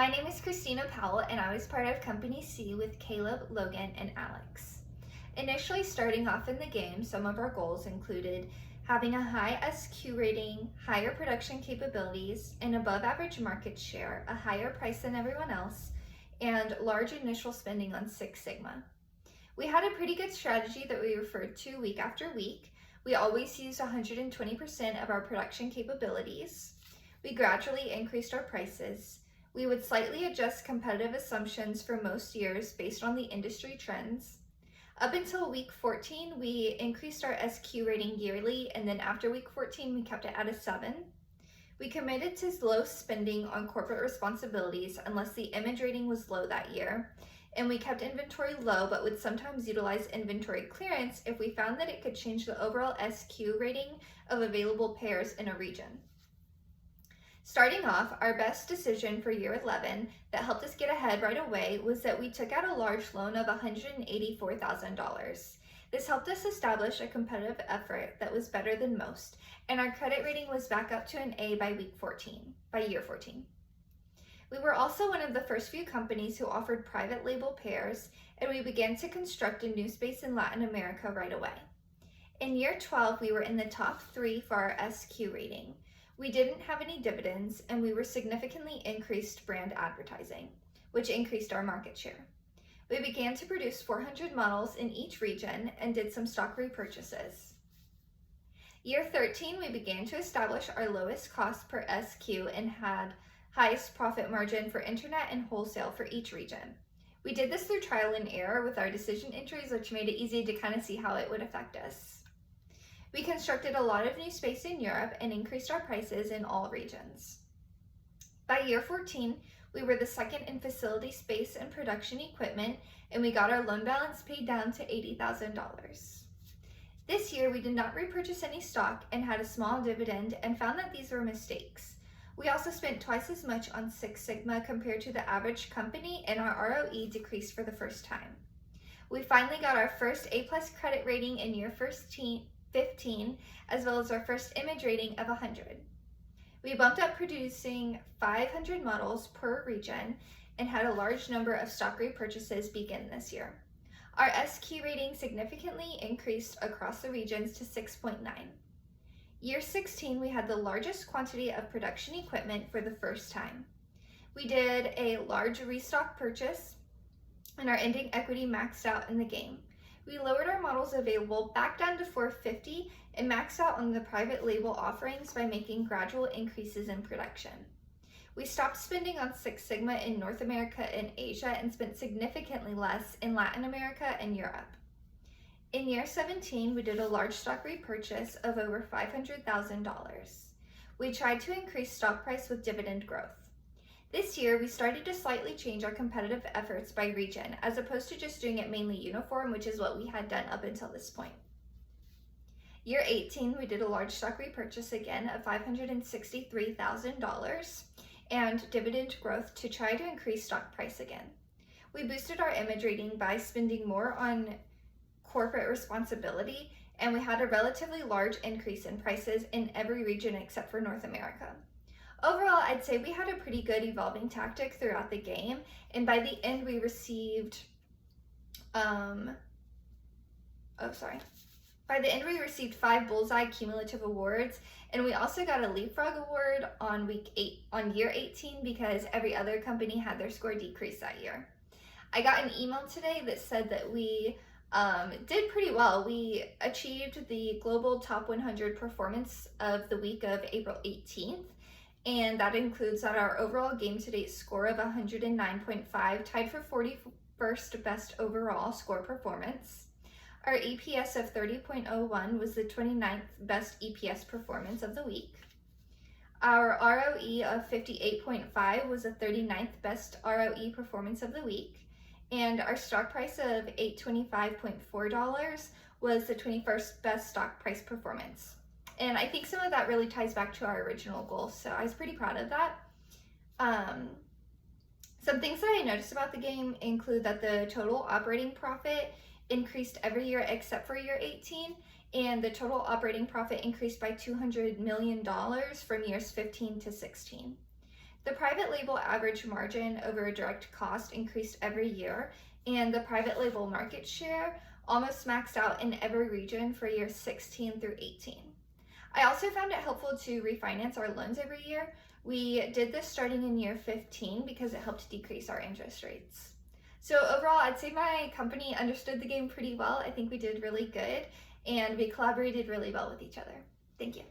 My name is Christina Powell, and I was part of Company C with Caleb, Logan, and Alex. Initially starting off in the game, some of our goals included having a high SQ rating, higher production capabilities, an above average market share, a higher price than everyone else, and large initial spending on Six Sigma. We had a pretty good strategy that we referred to week after week. We always used 120% of our production capabilities. We gradually increased our prices. We would slightly adjust competitive assumptions for most years based on the industry trends. Up until week 14, we increased our SQ rating yearly, and then after week 14, we kept it at a 7. We committed to low spending on corporate responsibilities unless the image rating was low that year, and we kept inventory low but would sometimes utilize inventory clearance if we found that it could change the overall SQ rating of available pairs in a region. Starting off, our best decision for year 11 that helped us get ahead right away was that we took out a large loan of $184,000. This helped us establish a competitive effort that was better than most, and our credit rating was back up to an A by year 14. We were also one of the first few companies who offered private label pairs, and we began to construct a new space in Latin America right away. In year 12, we were in the top 3 for our SQ rating. We didn't have any dividends, and we were significantly increased brand advertising, which increased our market share. We began to produce 400 models in each region and did some stock repurchases. Year 13, we began to establish our lowest cost per SQ and had highest profit margin for internet and wholesale for each region. We did this through trial and error with our decision entries, which made it easy to kind of see how it would affect us. We constructed a lot of new space in Europe and increased our prices in all regions. By year 14, we were the second in facility space and production equipment, and we got our loan balance paid down to $80,000. This year, we did not repurchase any stock and had a small dividend and found that these were mistakes. We also spent twice as much on Six Sigma compared to the average company, and our ROE decreased for the first time. We finally got our first A+ credit rating in year 15, as well as our first image rating of 100. We bumped up producing 500 models per region and had a large number of stock repurchases begin this year. Our SQ rating significantly increased across the regions to 6.9. Year 16, we had the largest quantity of production equipment for the first time. We did a large restock purchase, and our ending equity maxed out in the game. We lowered our models available back down to 450 and maxed out on the private label offerings by making gradual increases in production. We stopped spending on Six Sigma in North America and Asia and spent significantly less in Latin America and Europe. In year 17, we did a large stock repurchase of over $500,000. We tried to increase stock price with dividend growth. This year, we started to slightly change our competitive efforts by region, as opposed to just doing it mainly uniform, which is what we had done up until this point. Year 18, we did a large stock repurchase again of $563,000 and dividend growth to try to increase stock price again. We boosted our image rating by spending more on corporate responsibility, and we had a relatively large increase in prices in every region except for North America. Overall, I'd say we had a pretty good evolving tactic throughout the game, and by the end we received, by the end we received 5 Bullseye cumulative awards, and we also got a Leapfrog award on year 18 because every other company had their score decrease that year. I got an email today that said that we did pretty well. We achieved the Global Top 100 Performance of the week of April 18th. And that includes that our overall game-to-date score of 109.5 tied for 41st best overall score performance. Our EPS of 30.01 was the 29th best EPS performance of the week. Our ROE of 58.5 was the 39th best ROE performance of the week. And our stock price of $825.4 was the 21st best stock price performance. And I think some of that really ties back to our original goals, so I was pretty proud of that. Some things that I noticed about the game include that the total operating profit increased every year except for year 18, and the total operating profit increased by $200 million from years 15 to 16. The private label average margin over direct cost increased every year, and the private label market share almost maxed out in every region for years 16 through 18. I also found it helpful to refinance our loans every year. We did this starting in year 15 because it helped decrease our interest rates. So overall, I'd say my company understood the game pretty well. I think we did really good, and we collaborated really well with each other. Thank you.